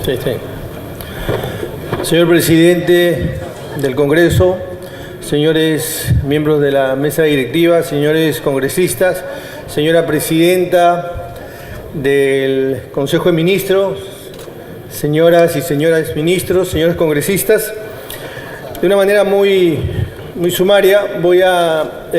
Sí, sí. Señor presidente del Congreso, señores miembros de la mesa directiva, señores congresistas, señora presidenta del Consejo de Ministros, señoras y señores ministros, señores congresistas, de una manera muy sumaria voy a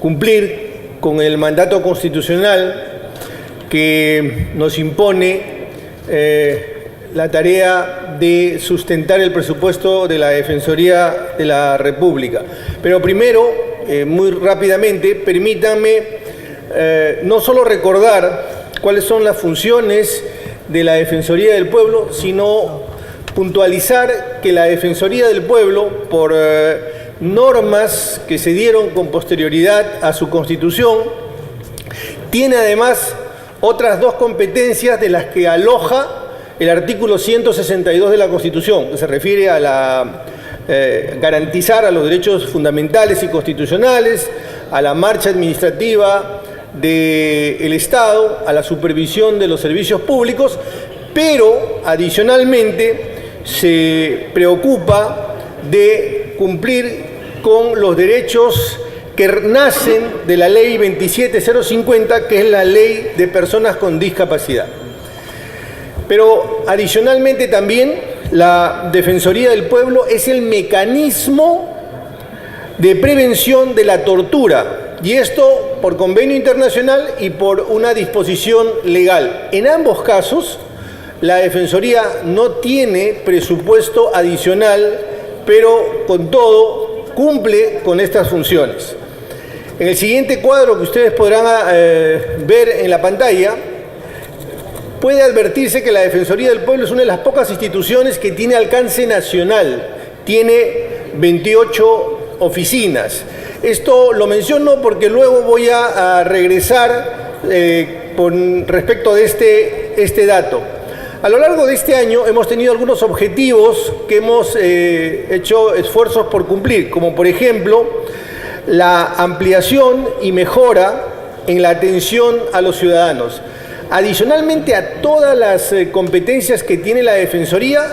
cumplir con el mandato constitucional que nos impone la tarea de sustentar el presupuesto de la Defensoría de la República. Pero primero, muy rápidamente, permítanme no solo recordar cuáles son las funciones de la Defensoría del Pueblo, sino puntualizar que la Defensoría del Pueblo, por normas que se dieron con posterioridad a su constitución, tiene además otras dos competencias de las que aloja el artículo 162 de la Constitución, que se refiere a garantizar a los derechos fundamentales y constitucionales, a la marcha administrativa del Estado, a la supervisión de los servicios públicos, pero adicionalmente se preocupa de cumplir con los derechos que nacen de la Ley 27050, que es la Ley de Personas con Discapacidad. Pero adicionalmente también la Defensoría del Pueblo es el mecanismo de prevención de la tortura, y esto por convenio internacional y por una disposición legal. En ambos casos, la Defensoría no tiene presupuesto adicional, pero con todo cumple con estas funciones. En el siguiente cuadro que ustedes podrán ver en la pantalla, puede advertirse que la Defensoría del Pueblo es una de las pocas instituciones que tiene alcance nacional. Tiene 28 oficinas. Esto lo menciono porque luego voy a regresar con respecto de este dato. A lo largo de este año hemos tenido algunos objetivos que hemos hecho esfuerzos por cumplir, como por ejemplo la ampliación y mejora en la atención a los ciudadanos. Adicionalmente a todas las competencias que tiene la Defensoría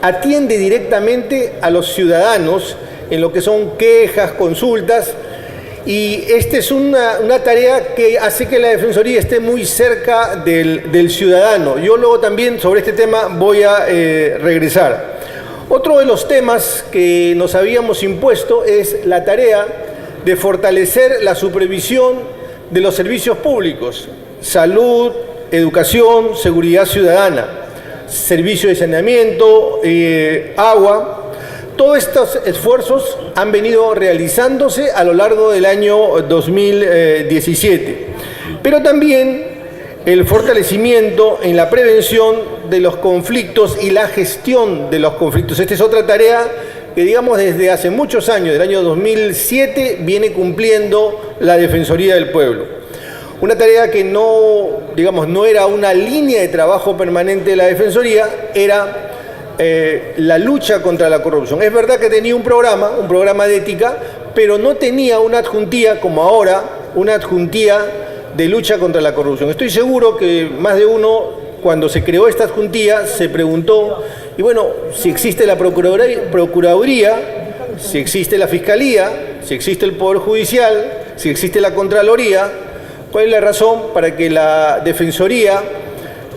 atiende directamente a los ciudadanos en lo que son quejas, consultas, y esta es una tarea que hace que la Defensoría esté muy cerca del ciudadano. Yo luego también sobre este tema voy a regresar. Otro de los temas que nos habíamos impuesto es la tarea de fortalecer la supervisión de los servicios públicos: salud, educación, seguridad ciudadana, servicio de saneamiento, agua. Todos estos esfuerzos han venido realizándose a lo largo del año 2017, pero también el fortalecimiento en la prevención de los conflictos y la gestión de los conflictos. Esta es otra tarea que, digamos, desde hace muchos años, del año 2007, viene cumpliendo la Defensoría del Pueblo. Una tarea que no era una línea de trabajo permanente de la Defensoría, era la lucha contra la corrupción. Es verdad que tenía un programa de ética, pero no tenía una adjuntía, como ahora, una adjuntía de lucha contra la corrupción. Estoy seguro que más de uno, cuando se creó esta adjuntía, se preguntó, y bueno, si existe la Procuraduría, si existe la Fiscalía, si existe el Poder Judicial, si existe la Contraloría, ¿cuál es la razón para que la Defensoría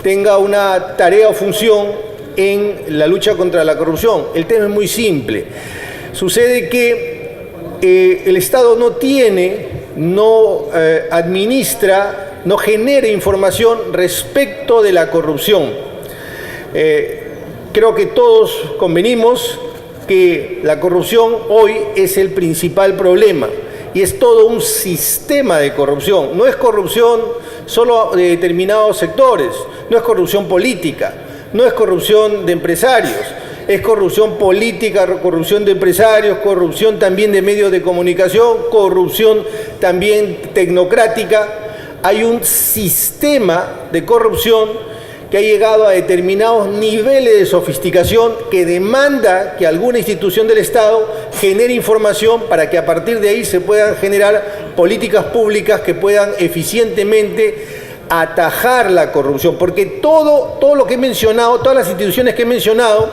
tenga una tarea o función en la lucha contra la corrupción? El tema es muy simple. Sucede que el Estado no administra, no genera información respecto de la corrupción. Creo que todos convenimos que la corrupción hoy es el principal problema, y es todo un sistema de corrupción. No es corrupción solo de determinados sectores, no es corrupción política, no es corrupción de empresarios, es corrupción política, corrupción de empresarios, corrupción también de medios de comunicación, corrupción también tecnocrática. Hay un sistema de corrupción que ha llegado a determinados niveles de sofisticación que demanda que alguna institución del Estado genere información para que a partir de ahí se puedan generar políticas públicas que puedan eficientemente atajar la corrupción, porque todo lo que he mencionado, todas las instituciones que he mencionado,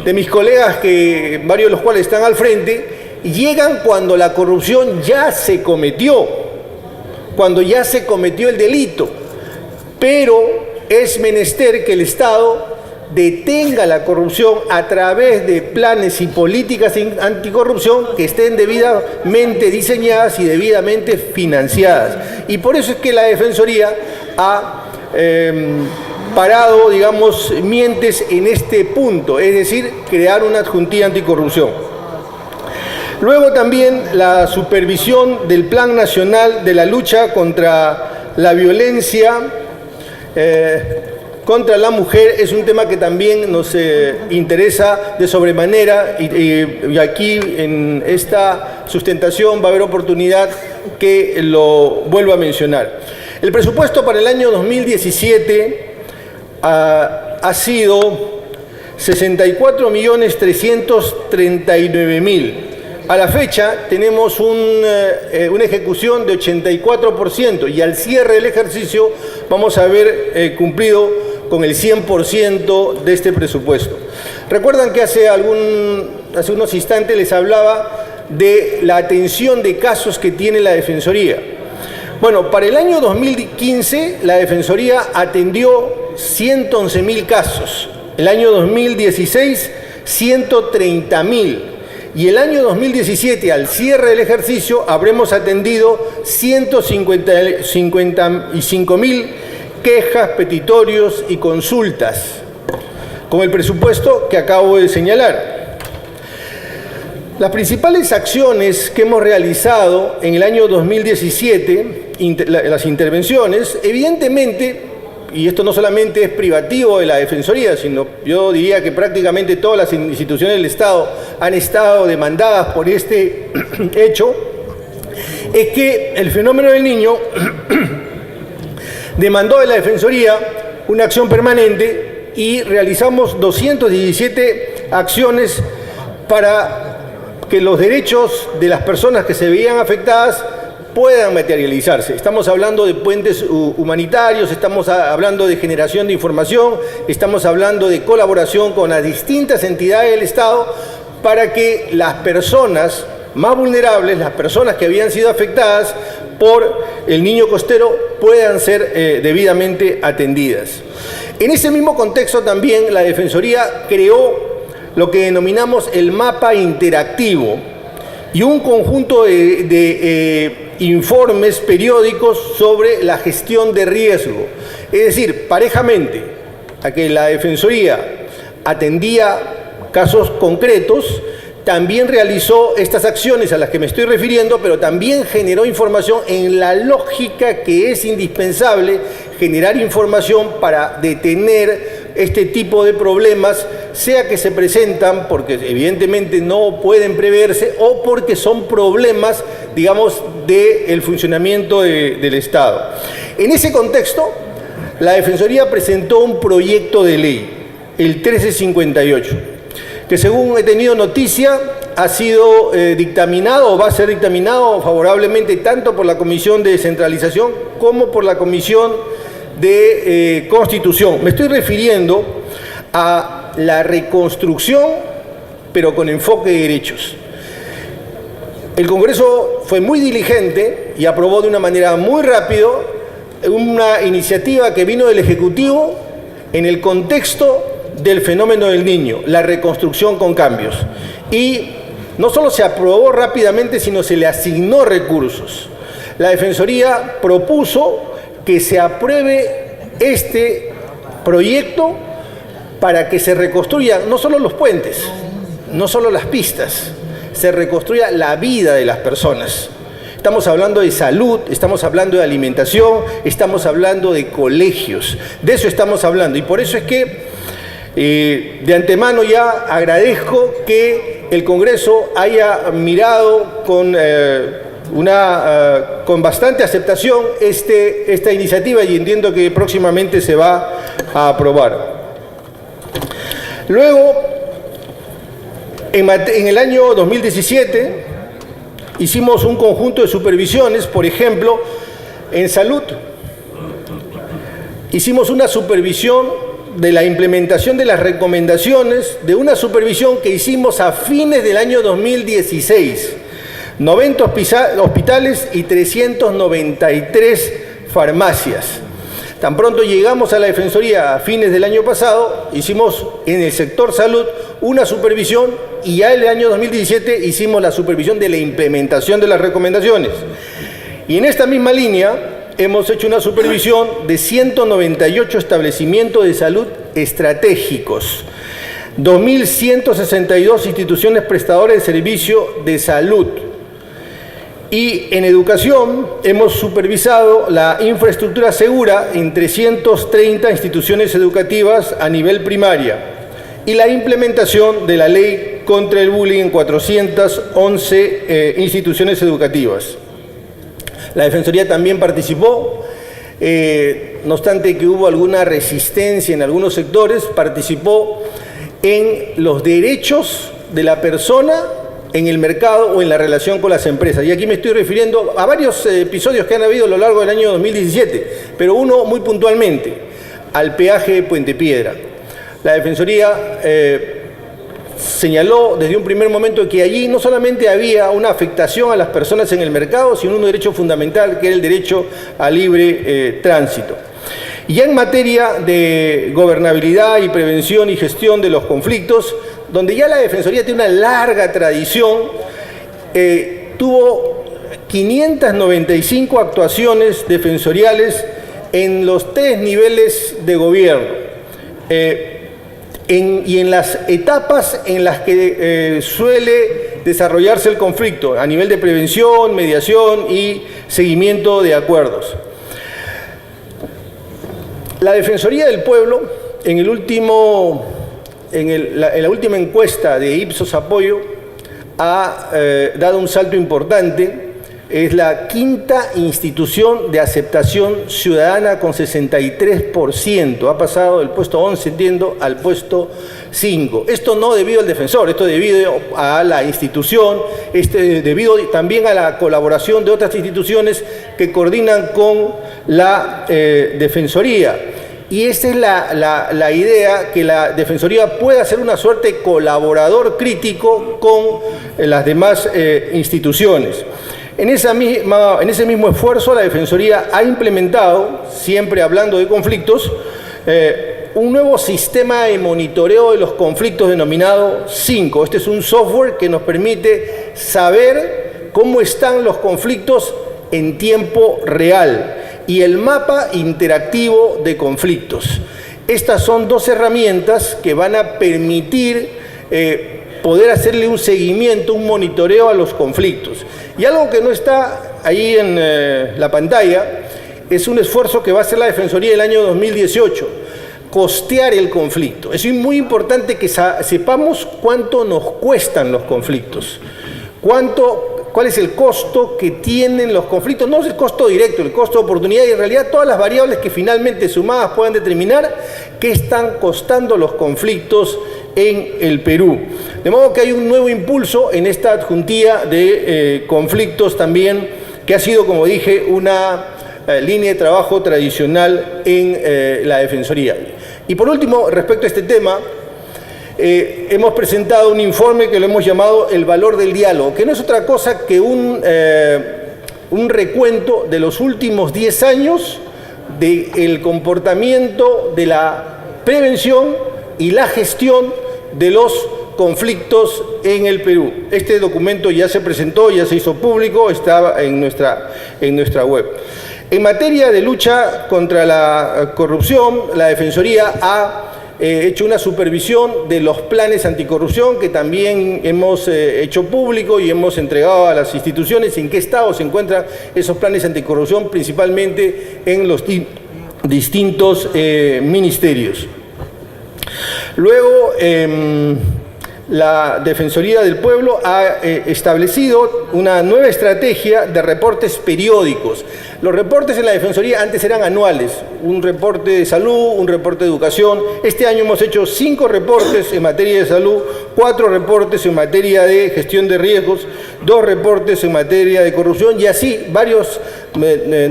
de mis colegas, que varios de los cuales están al frente, llegan cuando la corrupción ya se cometió, cuando ya se cometió el delito, pero es menester que el Estado detenga la corrupción a través de planes y políticas anticorrupción que estén debidamente diseñadas y debidamente financiadas. Y por eso es que la Defensoría ha parado, digamos, mientes en este punto, es decir, crear una adjuntía anticorrupción. Luego también la supervisión del Plan Nacional de la Lucha contra la Violencia contra la mujer es un tema que también nos interesa de sobremanera y aquí en esta sustentación va a haber oportunidad que lo vuelva a mencionar. El presupuesto para el año 2017 ha sido 64.339.000. A la fecha tenemos una ejecución de 84% y al cierre del ejercicio vamos a haber cumplido con el 100% de este presupuesto. Recuerdan que hace unos instantes les hablaba de la atención de casos que tiene la Defensoría. Bueno, para el año 2015 la Defensoría atendió 111.000 casos, el año 2016 130.000 y el año 2017 al cierre del ejercicio habremos atendido 155.000 quejas, petitorios y consultas, con el presupuesto que acabo de señalar. Las principales acciones que hemos realizado en el año 2017, las intervenciones, evidentemente, y esto no solamente es privativo de la Defensoría, sino yo diría que prácticamente todas las instituciones del Estado han estado demandadas por este hecho, es que el fenómeno del niño demandó de la Defensoría una acción permanente y realizamos 217 acciones para que los derechos de las personas que se veían afectadas puedan materializarse. Estamos hablando de puentes humanitarios, estamos hablando de generación de información, estamos hablando de colaboración con las distintas entidades del Estado para que las personas más vulnerables, las personas que habían sido afectadas por el niño costero, puedan ser debidamente atendidas. En ese mismo contexto también la Defensoría creó lo que denominamos el mapa interactivo y un conjunto de informes periódicos sobre la gestión de riesgo. Es decir, parejamente a que la Defensoría atendía casos concretos, también realizó estas acciones a las que me estoy refiriendo, pero también generó información en la lógica que es indispensable generar información para detener este tipo de problemas, sea que se presentan porque evidentemente no pueden preverse o porque son problemas, digamos, del funcionamiento del Estado. En ese contexto, la Defensoría presentó un proyecto de ley, el 1358, que según he tenido noticia ha sido dictaminado o va a ser dictaminado favorablemente tanto por la Comisión de Descentralización como por la Comisión de Constitución. Me estoy refiriendo a la reconstrucción, pero con enfoque de derechos. El Congreso fue muy diligente y aprobó de una manera muy rápida una iniciativa que vino del Ejecutivo en el contexto del fenómeno del niño, la reconstrucción con cambios. Y no solo se aprobó rápidamente, sino se le asignó recursos. La Defensoría propuso que se apruebe este proyecto para que se reconstruyan no solo los puentes, no solo las pistas, se reconstruya la vida de las personas. Estamos hablando de salud, estamos hablando de alimentación, estamos hablando de colegios, de eso estamos hablando. Y por eso es que de antemano ya agradezco que el Congreso haya mirado con bastante aceptación esta iniciativa y entiendo que próximamente se va a aprobar. Luego, en el año 2017 hicimos un conjunto de supervisiones, por ejemplo, en salud. hicimos una supervisión de la implementación de las recomendaciones de una supervisión que hicimos a fines del año 2016. 90 hospitales y 393 farmacias. Tan pronto llegamos a la Defensoría a fines del año pasado, hicimos en el sector salud una supervisión y ya en el año 2017 hicimos la supervisión de la implementación de las recomendaciones. Y en esta misma línea hemos hecho una supervisión de 198 establecimientos de salud estratégicos, 2.162 instituciones prestadoras de servicio de salud. Y en educación hemos supervisado la infraestructura segura en 330 instituciones educativas a nivel primaria y la implementación de la ley contra el bullying en 411 instituciones educativas. La Defensoría también participó, no obstante que hubo alguna resistencia en algunos sectores, participó en los derechos de la persona en el mercado o en la relación con las empresas. Y aquí me estoy refiriendo a varios episodios que han habido a lo largo del año 2017, pero uno muy puntualmente, al peaje de Puente Piedra. La Defensoría señaló desde un primer momento que allí no solamente había una afectación a las personas en el mercado, sino un derecho fundamental que era el derecho a libre tránsito. Y ya en materia de gobernabilidad y prevención y gestión de los conflictos, donde ya la Defensoría tiene una larga tradición, tuvo 595 actuaciones defensoriales en los 3 niveles de gobierno y en las etapas en las que suele desarrollarse el conflicto, a nivel de prevención, mediación y seguimiento de acuerdos. La Defensoría del Pueblo, en la última encuesta de Ipsos Apoyo, ha dado un salto importante. Es la 5ª institución de aceptación ciudadana con 63%. Ha pasado del puesto 11, entiendo, al puesto 5. Esto no debido al defensor, esto debido a la institución, debido también a la colaboración de otras instituciones que coordinan con la Defensoría. Y esa es la idea, que la Defensoría pueda ser una suerte de colaborador crítico con las demás instituciones. En ese mismo esfuerzo, la Defensoría ha implementado, siempre hablando de conflictos, un nuevo sistema de monitoreo de los conflictos denominado 5. Este es un software que nos permite saber cómo están los conflictos en tiempo real y el mapa interactivo de conflictos. Estas son 2 herramientas que van a permitir poder hacerle un seguimiento, un monitoreo a los conflictos. Y algo que no está ahí en la pantalla es un esfuerzo que va a hacer la Defensoría el año 2018, costear el conflicto. Es muy importante que sepamos cuánto nos cuestan los conflictos, cuál es el costo que tienen los conflictos, no es el costo directo, el costo de oportunidad, y en realidad todas las variables que finalmente sumadas puedan determinar qué están costando los conflictos en el Perú. De modo que hay un nuevo impulso en esta adjuntía de conflictos también, que ha sido, como dije, una línea de trabajo tradicional en la Defensoría. Y por último, respecto a este tema, hemos presentado un informe que lo hemos llamado El valor del diálogo, que no es otra cosa que un recuento de los últimos 10 años del comportamiento de la prevención y la gestión de los conflictos en el Perú. Este documento ya se presentó, ya se hizo público, está en nuestra web. En materia de lucha contra la corrupción, la Defensoría ha hecho una supervisión de los planes anticorrupción que también hemos hecho público y hemos entregado a las instituciones. En qué estado se encuentran esos planes anticorrupción, principalmente en los distintos ministerios. Luego, la Defensoría del Pueblo ha establecido una nueva estrategia de reportes periódicos. Los reportes en la Defensoría antes eran anuales. un reporte de salud, un reporte de educación. Este año hemos hecho 5 reportes en materia de salud, 4 reportes en materia de gestión de riesgos, 2 reportes en materia de corrupción y así varios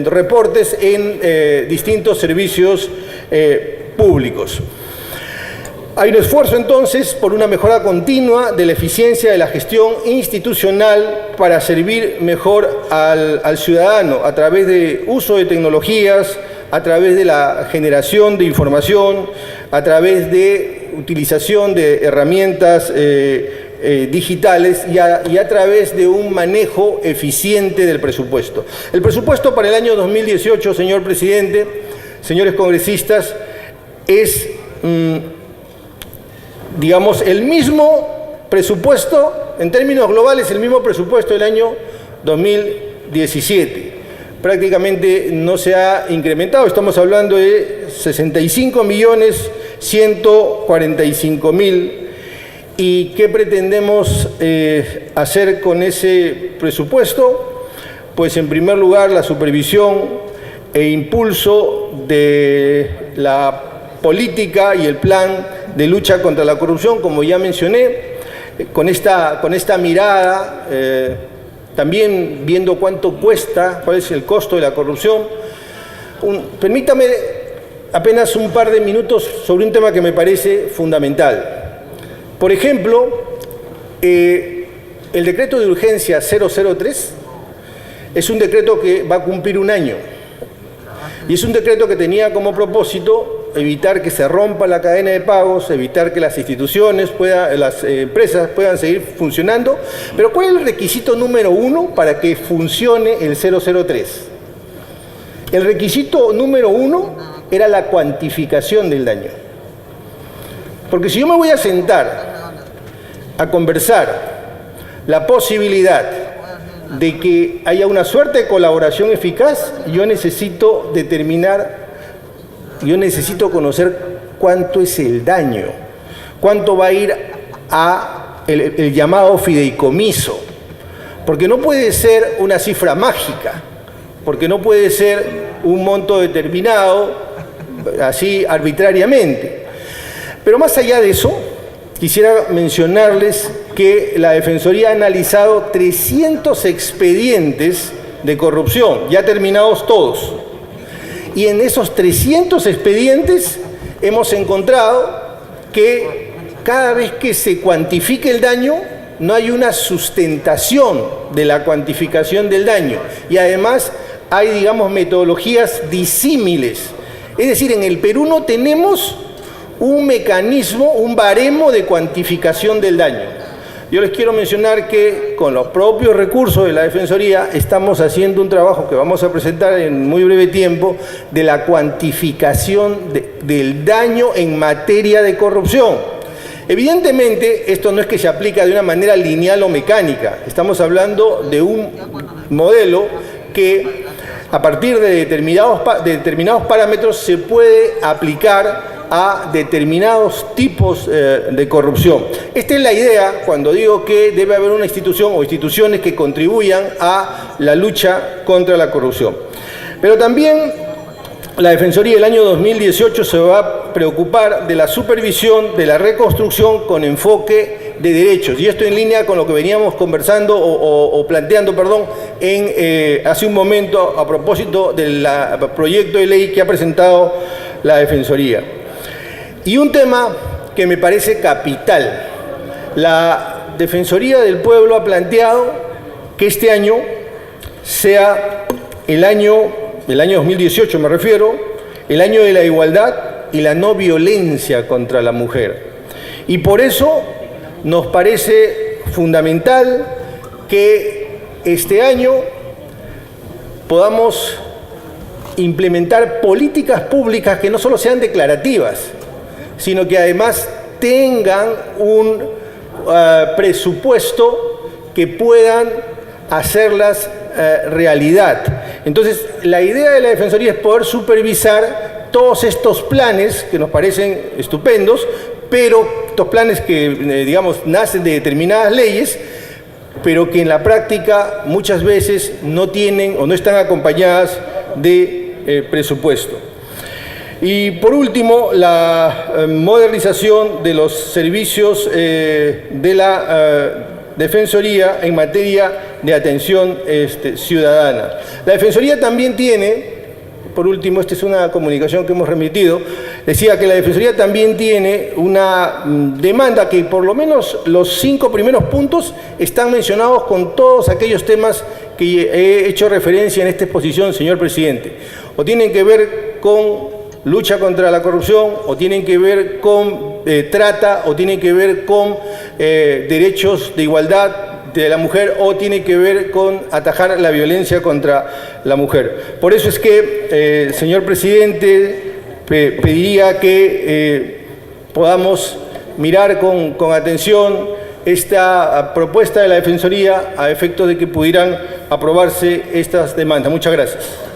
reportes en distintos servicios públicos. Hay un esfuerzo entonces por una mejora continua de la eficiencia de la gestión institucional para servir mejor al ciudadano a través de uso de tecnologías, a través de la generación de información, a través de utilización de herramientas digitales y a través de un manejo eficiente del presupuesto. El presupuesto para el año 2018, señor presidente, señores congresistas, es digamos, el mismo presupuesto, en términos globales, el mismo presupuesto del año 2017. Prácticamente no se ha incrementado, estamos hablando de 65.145.000. ¿Y qué pretendemos hacer con ese presupuesto? Pues, en primer lugar, la supervisión e impulso de la política y el plan de lucha contra la corrupción, como ya mencioné, con esta mirada, también viendo cuánto cuesta, cuál es el costo de la corrupción. Permítame apenas un par de minutos sobre un tema que me parece fundamental. Por ejemplo, el decreto de urgencia 003 es un decreto que va a cumplir un año y es un decreto que tenía como propósito evitar que se rompa la cadena de pagos, evitar que las instituciones, las empresas puedan seguir funcionando. Pero ¿cuál es el requisito número 1 para que funcione el 003? El requisito número 1 era la cuantificación del daño. Porque si yo me voy a sentar a conversar la posibilidad de que haya una suerte de colaboración eficaz, yo necesito conocer cuánto es el daño, cuánto va a ir a el llamado fideicomiso, porque no puede ser una cifra mágica, porque no puede ser un monto determinado así arbitrariamente. Pero más allá de eso, quisiera mencionarles que la Defensoría ha analizado 300 expedientes de corrupción, ya terminados todos. Y en esos 300 expedientes hemos encontrado que cada vez que se cuantifica el daño, no hay una sustentación de la cuantificación del daño. Y además hay, digamos, metodologías disímiles. Es decir, en el Perú no tenemos un mecanismo, un baremo de cuantificación del daño. Yo les quiero mencionar que con los propios recursos de la Defensoría estamos haciendo un trabajo que vamos a presentar en muy breve tiempo de la cuantificación del daño en materia de corrupción. Evidentemente, esto no es que se aplica de una manera lineal o mecánica. Estamos hablando de un modelo que a partir de determinados parámetros se puede aplicar a determinados tipos de corrupción. Esta es la idea cuando digo que debe haber una institución o instituciones que contribuyan a la lucha contra la corrupción. Pero también la Defensoría del año 2018 se va a preocupar de la supervisión de la reconstrucción con enfoque de derechos. Y esto en línea con lo que veníamos conversando o planteando, hace un momento a propósito del proyecto de ley que ha presentado la Defensoría. Y un tema que me parece capital. La Defensoría del Pueblo ha planteado que este año sea el año 2018 me refiero, el año de la igualdad y la no violencia contra la mujer. Y por eso nos parece fundamental que este año podamos implementar políticas públicas que no solo sean declarativas, sino que además tengan un presupuesto que puedan hacerlas realidad. Entonces, la idea de la Defensoría es poder supervisar todos estos planes que nos parecen estupendos, pero estos planes que, digamos, nacen de determinadas leyes, pero que en la práctica muchas veces no tienen o no están acompañadas de presupuesto. Y por último, la modernización de los servicios de la Defensoría en materia de atención ciudadana. La Defensoría también tiene, por último, esta es una comunicación que hemos remitido, decía que la Defensoría también tiene una demanda que por lo menos los 5 primeros puntos están mencionados con todos aquellos temas que he hecho referencia en esta exposición, señor presidente. O tienen que ver con lucha contra la corrupción, o tienen que ver con trata, o tienen que ver con derechos de igualdad de la mujer, o tiene que ver con atajar la violencia contra la mujer. Por eso es que, señor presidente, pediría que podamos mirar con atención esta propuesta de la Defensoría a efectos de que pudieran aprobarse estas demandas. Muchas gracias.